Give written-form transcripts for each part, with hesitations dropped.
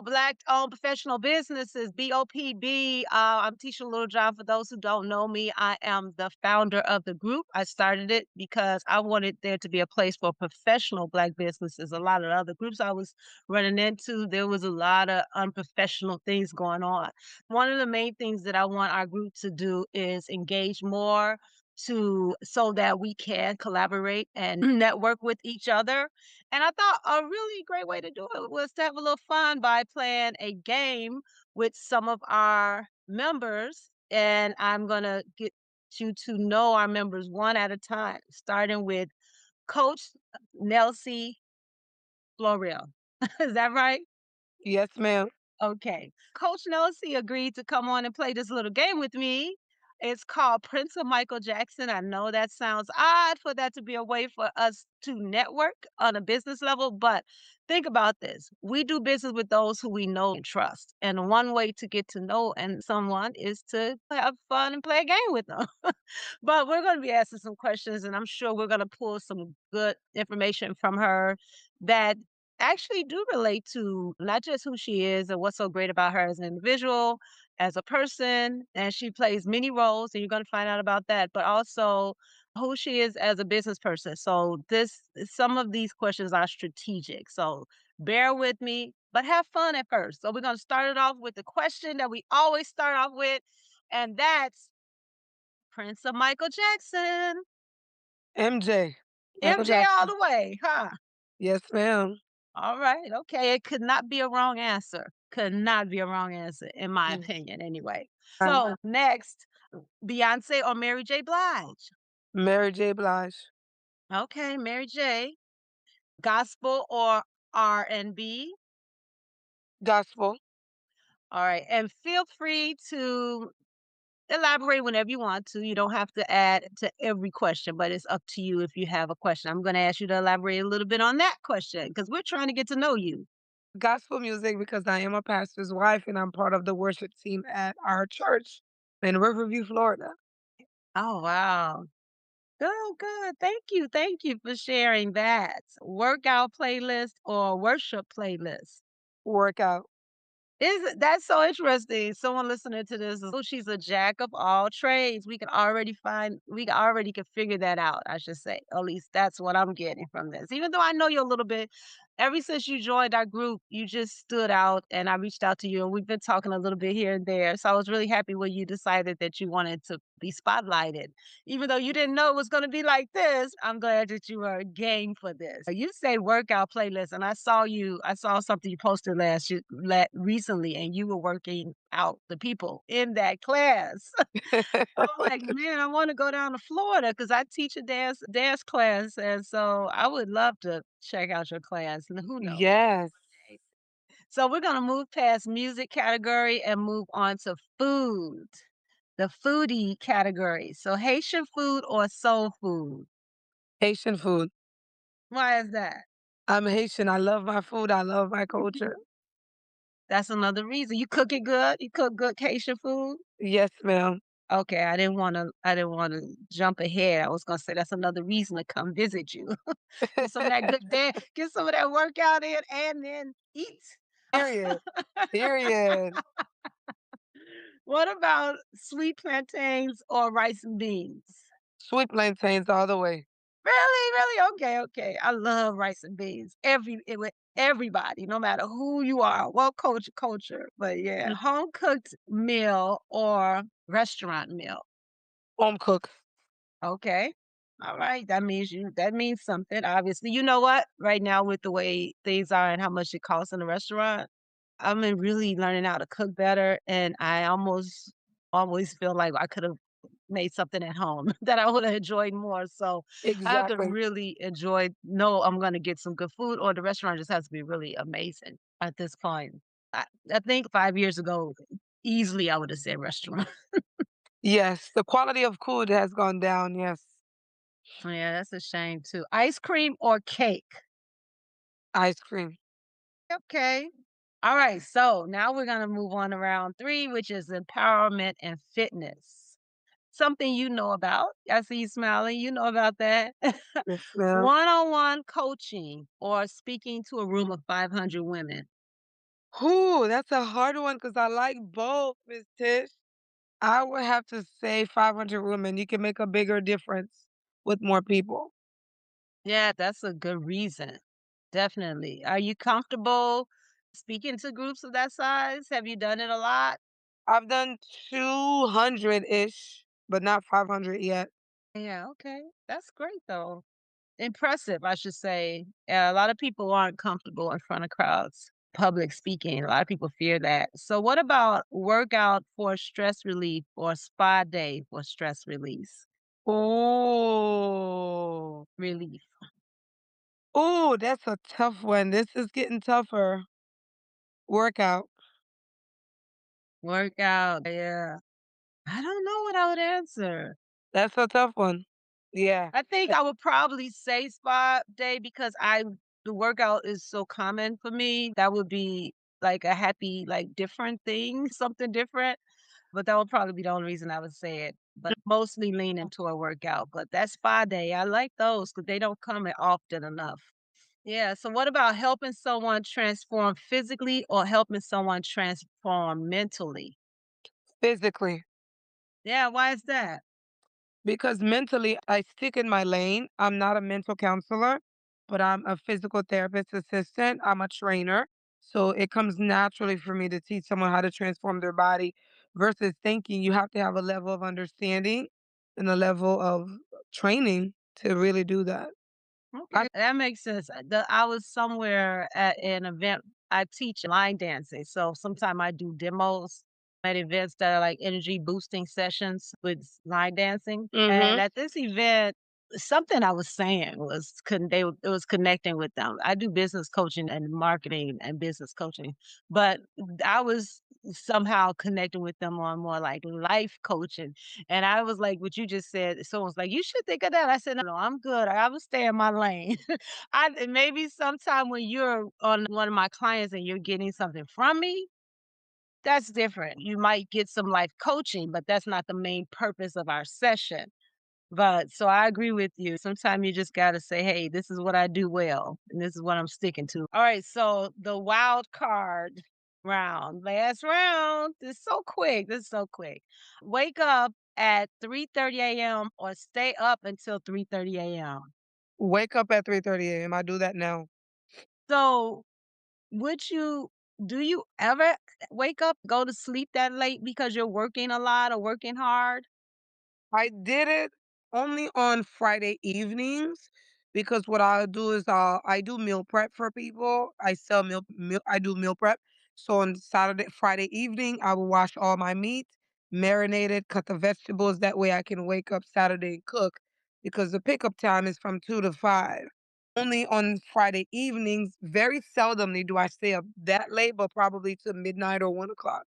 Black-owned professional businesses, BOPB. I'm teaching a little job for those who don't know me. I am the founder of the group. I started it because I wanted there to be a place for professional Black businesses. A lot of the other groups I was running into, there was a lot of unprofessional things going on. One of the main things that I want our group to do is engage more to so that we can collaborate and network with each other. And I thought a really great way to do it was to have a little fun by playing a game with some of our members. And I'm going to get you to know our members one at a time, starting with Coach Nelsie Floreal. Is that right? Yes, ma'am. Okay. Coach Nelsie agreed to come on and play this little game with me. It's called Prince of Michael Jackson. I know that sounds odd for that to be a way for us to network on a business level, but think about this. We do business with those who we know and trust. And one way to get to know and someone is to have fun and play a game with them. But we're going to be asking some questions, and I'm sure we're going to pull some good information from her that actually do relate to not just who she is and what's so great about her as an individual, as a person, and she plays many roles, and you're going to find out about that, but also who she is as a business person. So some of these questions are strategic. So bear with me, but have fun at first. So we're going to start it off with the question that we always start off with, and that's Prince of Michael Jackson. MJ. Michael MJ all Jackson. the way, huh? Yes, ma'am. All right. Okay. It could not be a wrong answer. Could not be a wrong answer, in my Mm. opinion, anyway. Um, So next, Beyonce or Mary J. Blige? Mary J. Blige. Okay, Mary J. Gospel or R&B? Gospel. All right. And feel free to elaborate whenever you want to. You don't have to add to every question, but it's up to you if you have a question. I'm going to ask you to elaborate a little bit on that question because we're trying to get to know you. Gospel music because I am a pastor's wife and I'm part of the worship team at our church in Riverview, Florida. Oh, wow. Good, good. Thank you. Thank you for sharing that. Workout playlist or worship playlist? Workout. Is that's so interesting. Someone listening to this is, oh, she's a jack of all trades. We already can figure that out, I should say. At least that's what I'm getting from this. Even though I know you a little bit, ever since you joined our group, you just stood out and I reached out to you and we've been talking a little bit here and there. So I was really happy when you decided that you wanted to be spotlighted. Even though you didn't know it was going to be like this, I'm glad that you were game for this. You say workout playlist, and I saw something you posted recently, and you were working out the people in that class. I'm like, man, I want to go down to Florida because I teach a dance class, and so I would love to check out your class. And who knows? Yes. So we're gonna move past music category and move on to food, the foodie category. So Haitian food or soul food? Haitian food. Why is that? I'm Haitian. I love my food. I love my culture. That's another reason. You cook it good? You cook good Haitian food? Yes, ma'am. Okay, I didn't wanna jump ahead. I was gonna say that's another reason to come visit you. Get some of that good get some of that workout in and then eat. Period. Period. What about sweet plantains or rice and beans? Sweet plantains all the way. Really? Really? Okay, okay. I love rice and beans. With everybody, no matter who you are, what culture. But yeah, Mm. home cooked meal or restaurant meal. Home cook. Okay. All right. That means something, obviously. You know what? Right now, with the way things are and how much it costs in a restaurant, really learning how to cook better. And I almost always feel like I could have made something at home that I would have enjoyed more. So I have to Exactly. really know I'm going to get some good food, or the restaurant just has to be really amazing at this point. I think 5 years ago, easily I would have said restaurant. Yes. The quality of food has gone down. Yes. Yeah, that's a shame too. Ice cream or cake? Ice cream. Okay. All right. So now we're going to move on to round three, which is empowerment and fitness. Something you know about. I see you smiling. You know about that. Yes, ma'am. One on one coaching or speaking to a room of 500 women. Ooh, that's a hard one because I like both, Miss Tish. I would have to say 500 women. You can make a bigger difference with more people. Yeah, that's a good reason. Definitely. Are you comfortable speaking to groups of that size? Have you done it a lot? I've done 200-ish, but not 500 yet. Yeah, okay. That's great though. Impressive, I should say. A lot of people aren't comfortable in front of crowds. Public speaking, a lot of people fear that. So, what about workout for stress relief or spa day for stress release? Oh. Relief. Oh, that's a tough one. This is getting tougher. Workout. Workout, yeah. I don't know what I would answer. That's a tough one. Yeah. I think Eh, I would probably say spa day because the workout is so common for me. That would be like a happy, like different thing, something different. But that would probably be the only reason I would say it. But mostly leaning toward workout. But that spa day, I like those because they don't come in often enough. Yeah. So what about helping someone transform physically or helping someone transform mentally? physically. Yeah. Why is that? Because mentally, I stick in my lane. I'm not a mental counselor, but I'm a physical therapist assistant. I'm a trainer. So it comes naturally for me to teach someone how to transform their body versus thinking you have to have a level of understanding and a level of training to really do that. Okay, I that makes sense. I was somewhere at an event. I teach line dancing, so sometimes I do demos at events that are like energy boosting sessions with line dancing. And Mhm. at this event, something I was saying was it was connecting with them. I do business coaching and marketing and business coaching, but I was somehow connecting with them on more like life coaching. And I was like, what you just said, someone's like, you should think of that. I said, no, I'm good. I will stay in my lane. And maybe sometime when you're on one of my clients and you're getting something from me, that's different. You might get some life coaching, but that's not the main purpose of our session. But so I agree with you. Sometimes you just got to say, hey, this is what I do well, and this is what I'm sticking to. All right. So the wild card round, last round. This is so quick. This is so quick. Wake up at 3:30 a.m. or stay up until 3:30 a.m. Wake up at 3:30 a.m. I do that now. So would you do you ever wake up, go to sleep that late because you're working a lot or working hard? I did it only on Friday evenings because what I'll do is I do meal prep for people. I sell meal I do meal prep. So on Friday evening, I will wash all my meat, marinate it, cut the vegetables. That way I can wake up Saturday and cook because the pickup time is from 2 to 5. Only on Friday evenings, very seldomly do I stay up that late, but probably to midnight or 1 o'clock.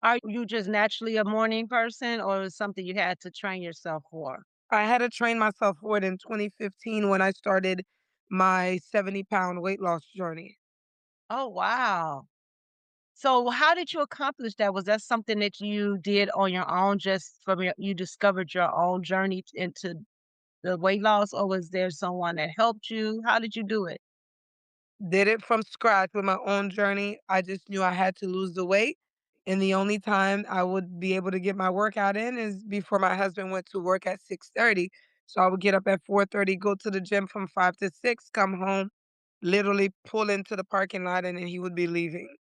Are you just naturally a morning person or is something you had to train yourself for? I had to train myself for it in 2015 when I started my 70-pound weight loss journey. Oh, wow. So how did you accomplish that? Was that something that you did on your own just from you discovered your own journey into the weight loss, or was there someone that helped you? How did you do it? Did it from scratch with my own journey. I just knew I had to lose the weight. And the only time I would be able to get my workout in is before my husband went to work at 6:30. So I would get up at 4:30, go to the gym from 5 to 6, come home, literally pull into the parking lot, and then he would be leaving.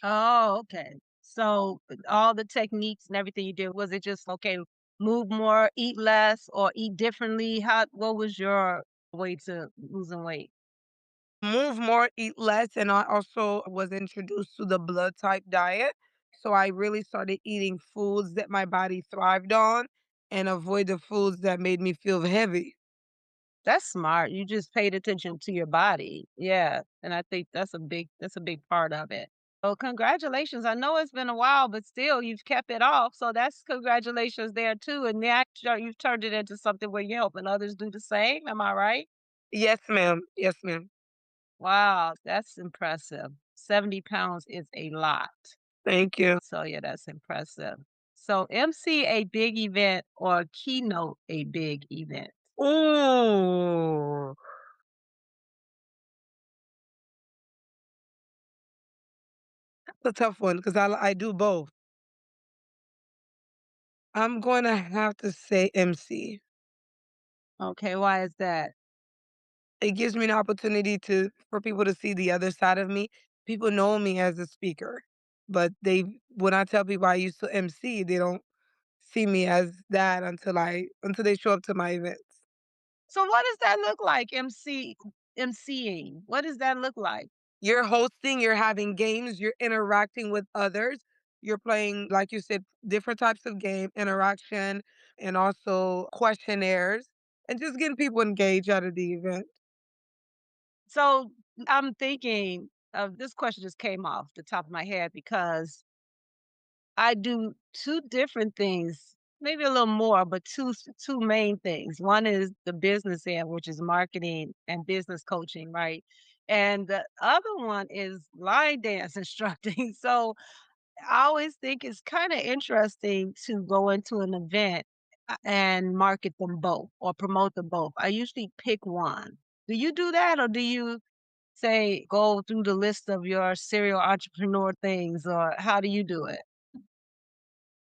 Oh, okay. So all the techniques and everything you did, was it just okay, move more, eat less, or eat differently? What was your way to losing weight? Move more, eat less, and I also was introduced to the blood type diet. So I really started eating foods that my body thrived on and avoid the foods that made me feel heavy. That's smart. You just paid attention to your body. Yeah. And I think that's a big part of it. Oh, congratulations. I know it's been a while, but still you've kept it off. So that's congratulations there too. And now you've turned it into something where you're helping others do the same. Am I right? Yes, ma'am. Yes, ma'am. Wow, that's impressive. 70 pounds is a lot. Thank you. So yeah, that's impressive. So MC a big event or keynote a big event. Ooh. a tough one because I do both. I'm gonna have to say MC. Okay, why is that? It gives me an opportunity to for people to see the other side of me. People know me as a speaker, but they when I tell people I used to MC, they don't see me as that until they show up to my events. So what does that look like, MCing? What does that look like? You're hosting, you're having games, you're interacting with others. You're playing, like you said, different types of game interaction and also questionnaires and just getting people engaged out of the event. So I'm thinking of this question just came off the top of my head because I do 2 different things, maybe a little more, but 2 main things. One is the business end, which is marketing and business coaching, right? And the other one is line dance instructing. So I always think it's kinda interesting to go into an event, and market them both or promote them both. I usually pick one. Do you do that, or do you say, go through the list of your serial entrepreneur things, or how do you do it?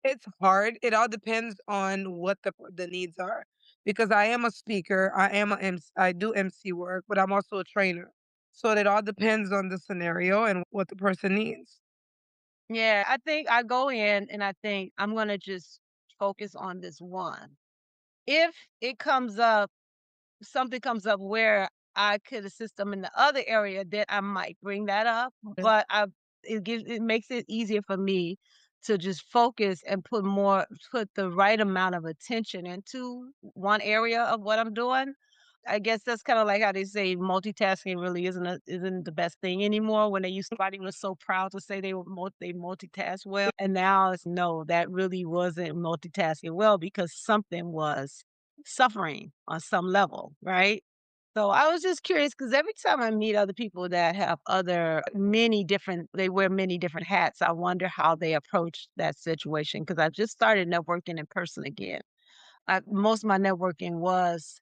It's hard. It all depends on what the needs are. Because I am a speaker, I am a MC, I do MC work, but I'm also a trainer. So it all depends on the scenario and what the person needs. Yeah, I think I go in and I think I'm gonna just focus on this one. If it comes up something comes up where I could assist them in the other area, then I might bring that up, Mm. but it makes it easier for me to just focus and put the right amount of attention into one area of what I'm doing. I guess that's kinda like how they say multitasking really isn't the best thing anymore. When they used somebody was so proud to say they multitask well, and now it's, no, that really wasn't multitasking well because something was suffering on some level, right? So I was just curious because every time I meet other people that have they wear many different hats, I wonder how they approach that situation because I just started networking in person again. Most of my networking was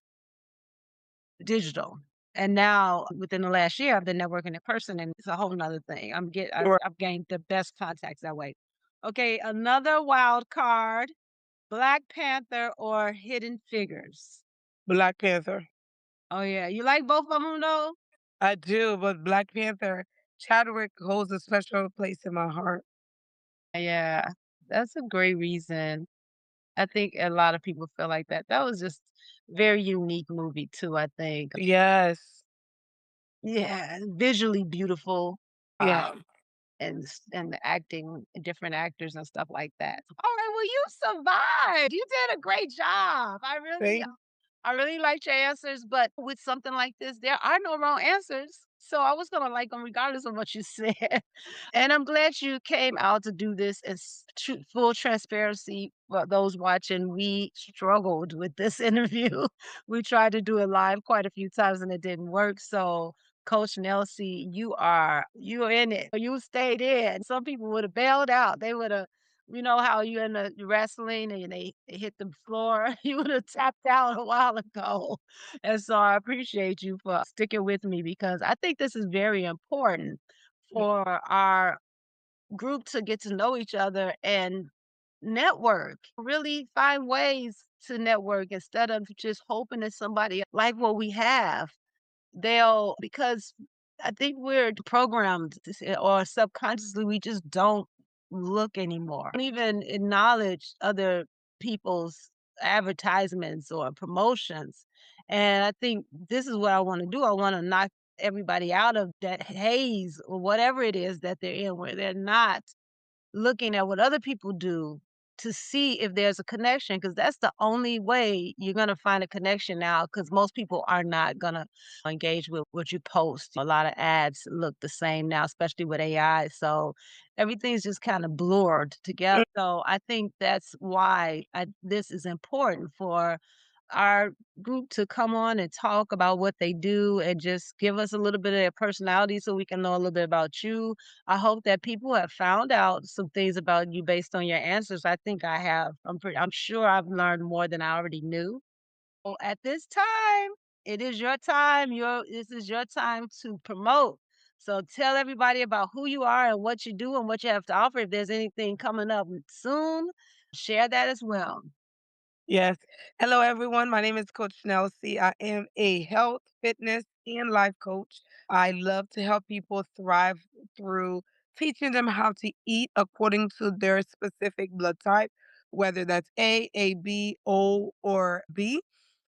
digital. And now within the last year, I've been networking in person and it's a whole nother thing. Right. I've gained the best contacts that way. Okay, another wild card, Black Panther or Hidden Figures? Black Panther. Oh yeah, you like both of them though? I do, but Black Panther, Chadwick holds a special place in my heart. Yeah, that's a great reason. I think a lot of people feel like that. That was just very unique movie too, I think. Yes. Yeah, visually beautiful. Yeah. And the acting, different actors and stuff like that. Alright, well, you survived. You did a great job. Thank I really liked your answers, but with something like this, there are no wrong answers. So I was gonna like them regardless of what you said. And I'm glad you came out to do this. It's full transparency for those watching. We struggled with this interview. We tried to do it live quite a few times and it didn't work. So Coach Nelsie, you're in it. You stayed in. Some people would have bailed out. They would have, you know how you in the wrestling and they hit the floor. You would have tapped out a while ago. And so I appreciate you for sticking with me because I think this is very important for our group to get to know each other and network. Really find ways to network instead of just hoping that somebody like what we have they'll because I think we're programmed to say or subconsciously, we just don't look anymore. Don't even acknowledge other people's advertisements or promotions, and I think this is what I wanna do. I wanna knock everybody out of that haze or whatever it is that they're in, where they're not looking at what other people do to see if there's a connection, because that's the only way you're gonna find a connection now. Because most people are not gonna engage with what you post. A lot of ads look the same now, especially with AI, so everything's just kinda blurred together. So I think that's why this is important for our group to come on and talk about what they do and just give us a little bit of their personality so we can know a little bit about you. I hope that people have found out some things about you based on your answers. I think I have. I'm sure I've learned more than I already knew. Well, at this time, it is your time. This is your time to promote. So tell everybody about who you are and what you do and what you have to offer. If there's anything coming up soon, share that as well. Yes. Hello, everyone. My name is Coach Nelsie. I am a health, fitness, and life coach. I love to help people thrive through teaching them how to eat according to their specific blood type, whether that's A, B, O, or B.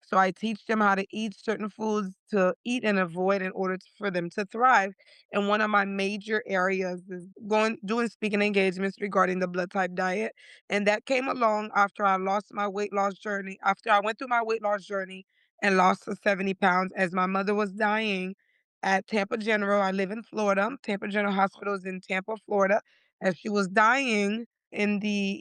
So I teach them how to eat certain foods to eat and avoid in order for them to thrive. And one of my major areas is doing speaking engagements regarding the blood type diet, and that came along after I lost my weight loss journey, after I went through my weight loss journey and lost the 70 pounds as my mother was dying at Tampa General. I live in Florida. Tampa General Hospital is in Tampa, Florida. As she was dying in the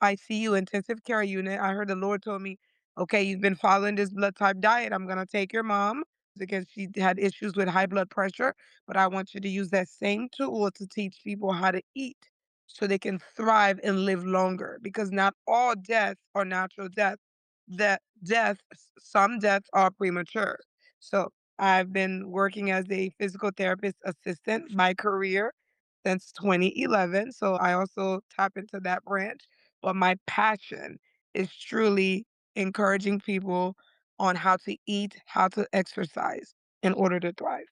ICU, intensive care unit, I heard the Lord told me, "Okay, you've been following this blood type diet. I'm gonna take your mom because she had issues with high blood pressure, but I want you to use that same tool to teach people how to eat so they can thrive and live longer, because not all deaths are natural deaths. Some deaths are premature. So I've been working as a physical therapist assistant, my career since 2011. So I also tap into that branch. But my passion is truly encouraging people on how to eat, how to exercise in order to thrive.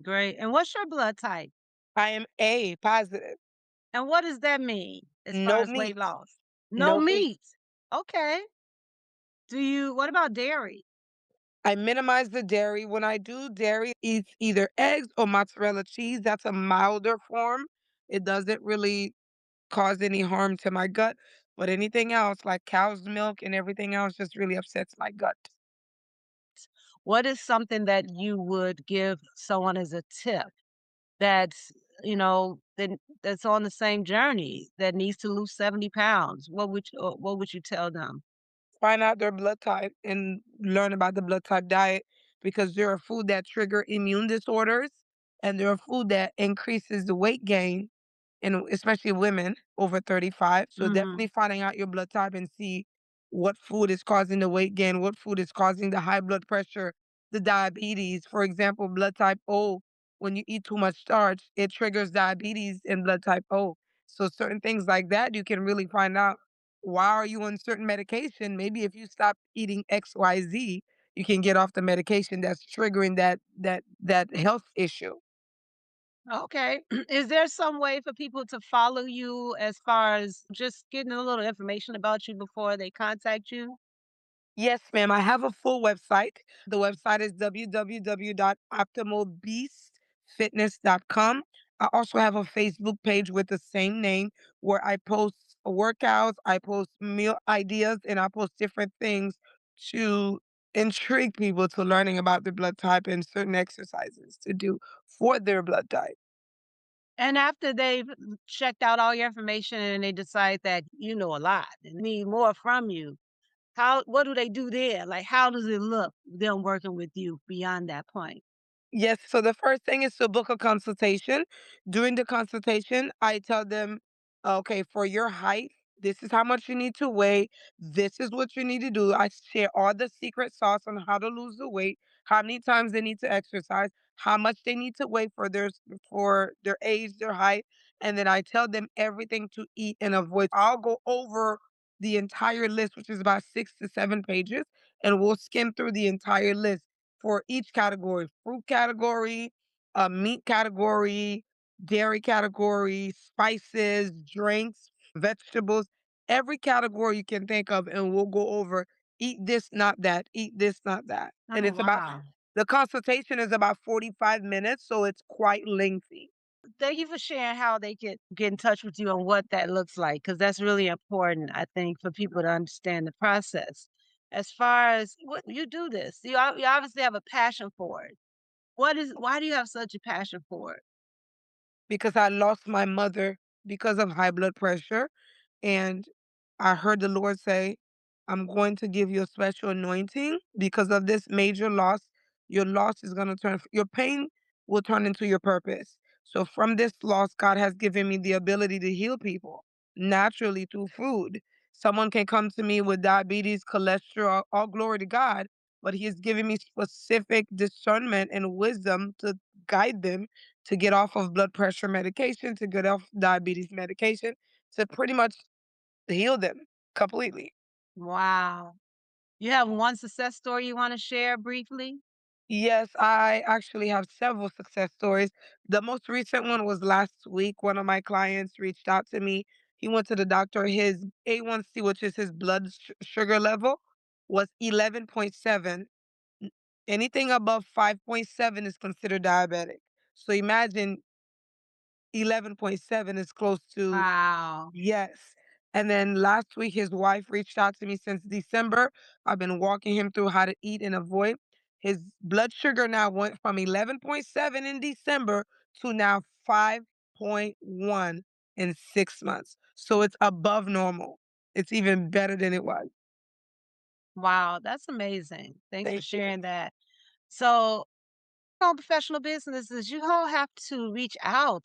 Great. And what's your blood type? I am A positive, And what does that mean as far no as weight meat, loss? No no meat. meat. Okay. What about dairy? I minimize the dairy. When I do dairy, it's either eggs or mozzarella cheese. That's a milder form. It doesn't really cause any harm to my gut. But anything else, like cow's milk and everything else, just really upsets my gut. What is something that you would give someone as a tip that's, that's on the same journey that needs to lose 70 pounds? What would you tell them? Find out their blood type and learn about the blood type diet, because there are food that trigger immune disorders and there are food that increases the weight gain, and especially women over 35. So Mhm. definitely finding out your blood type and see what food is causing the weight gain, what food is causing the high blood pressure, the diabetes. For example, blood type O, when you eat too much starch, it triggers diabetes in blood type O. So certain things like that, you can really find out why are you on certain medication. Maybe if you stop eating XYZ, you can get off the medication that's triggering that health issue. Okay. Is there some way for people to follow you as far as just getting a little information about you before they contact you? Yes, ma'am. I have a full website. The website is www.optimalbeastfitness.com. I also have a Facebook page with the same name where I post workouts, I post meal ideas, and I post different things to intrigue people to learning about their blood type and certain exercises to do for their blood type. And after they've checked out all your information and they decide that you know a lot and need more from you, what do they do there? Like, how does it look, them working with you beyond that point? Yes, so the first thing is to book a consultation. During the consultation, I tell them, okay, for your height, this is how much you need to weigh. This is what you need to do. I share all the secret sauce on how to lose the weight, how many times they need to exercise, how much they need to weigh for their age, their height, and then I tell them everything to eat and avoid. I'll go over the entire list, which is about 6 to 7 pages, and we'll skim through the entire list for each category: fruit category, meat category, dairy category, spices, drinks, vegetables, every category you can think of, and we'll go over eat this, not that, eat this, not that. And Oh, it's about wow. the consultation is about 45 minutes, so it's quite lengthy. Thank you for sharing how they get in touch with you and what that looks like, because that's really important, I think, for people to understand the process. As far as what you do this, you obviously have a passion for it. Why do you have such a passion for it? Because I lost my mother because of high blood pressure. And I heard the Lord say, I'm going to give you a special anointing because of this major loss. Your loss is going to your pain will turn into your purpose. So from this loss, God has given me the ability to heal people naturally through food. Someone can come to me with diabetes, cholesterol, all glory to God. but he is giving me specific discernment and wisdom to guide them to get off of blood pressure medication, to get off diabetes medication, to pretty much heal them completely. Wow. You have one success story you wanna share briefly? Yes, I actually have several success stories. The most recent one was last week. One of my clients reached out to me. He went to the doctor. His A1C, which is his blood sugar level, was 11.7. Anything above 5.7 is considered diabetic. So imagine 11.7 is close to. Wow. Yes. And then last week, his wife reached out to me since December. I've been walking him through how to eat and avoid. His blood sugar now went from 11.7 in December to now 5.1 in 6 months. So it's above normal. It's even better than it was. Wow, that's amazing. Thanks for Thank you. sharing that. So, all professional businesses, you all have to reach out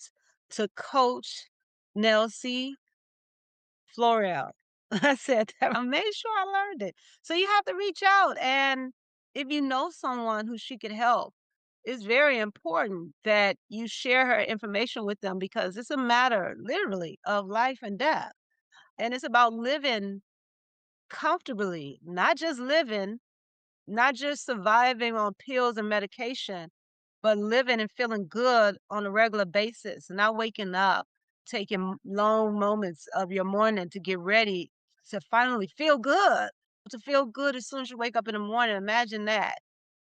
to Coach Nelsie Floreal. I said that. I made sure I learned it. So you have to reach out, and if you know someone who she could help, it's very important that you share her information with them because it's a matter, literally, of life and death. And it's about living comfortably, not just living, not just surviving on pills and medication, but living and feeling good on a regular basis, not waking up, taking long moments of your morning to get ready to finally feel good. To feel good as soon as you wake up in the morning, imagine that.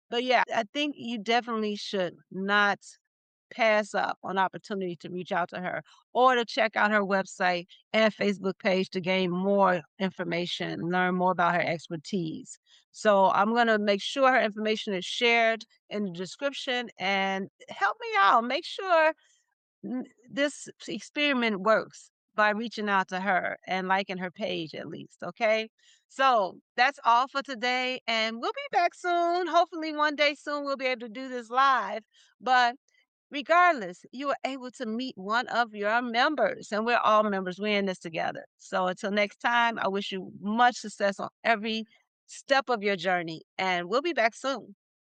But yeah, I think you definitely should not pass up on opportunity to reach out to her or to check out her website and Facebook page to gain more information, learn more about her expertise. So I'm going to make sure her information is shared in the description and help me out. Make sure this experiment works by reaching out to her and liking her page at least. Okay. So that's all for today. And we'll be back soon. Hopefully, one day soon, we'll be able to do this live. But regardless, you were able to meet one of your members, and we're all members. We're in this together. So until next time, I wish you much success on every step of your journey, and we'll be back soon.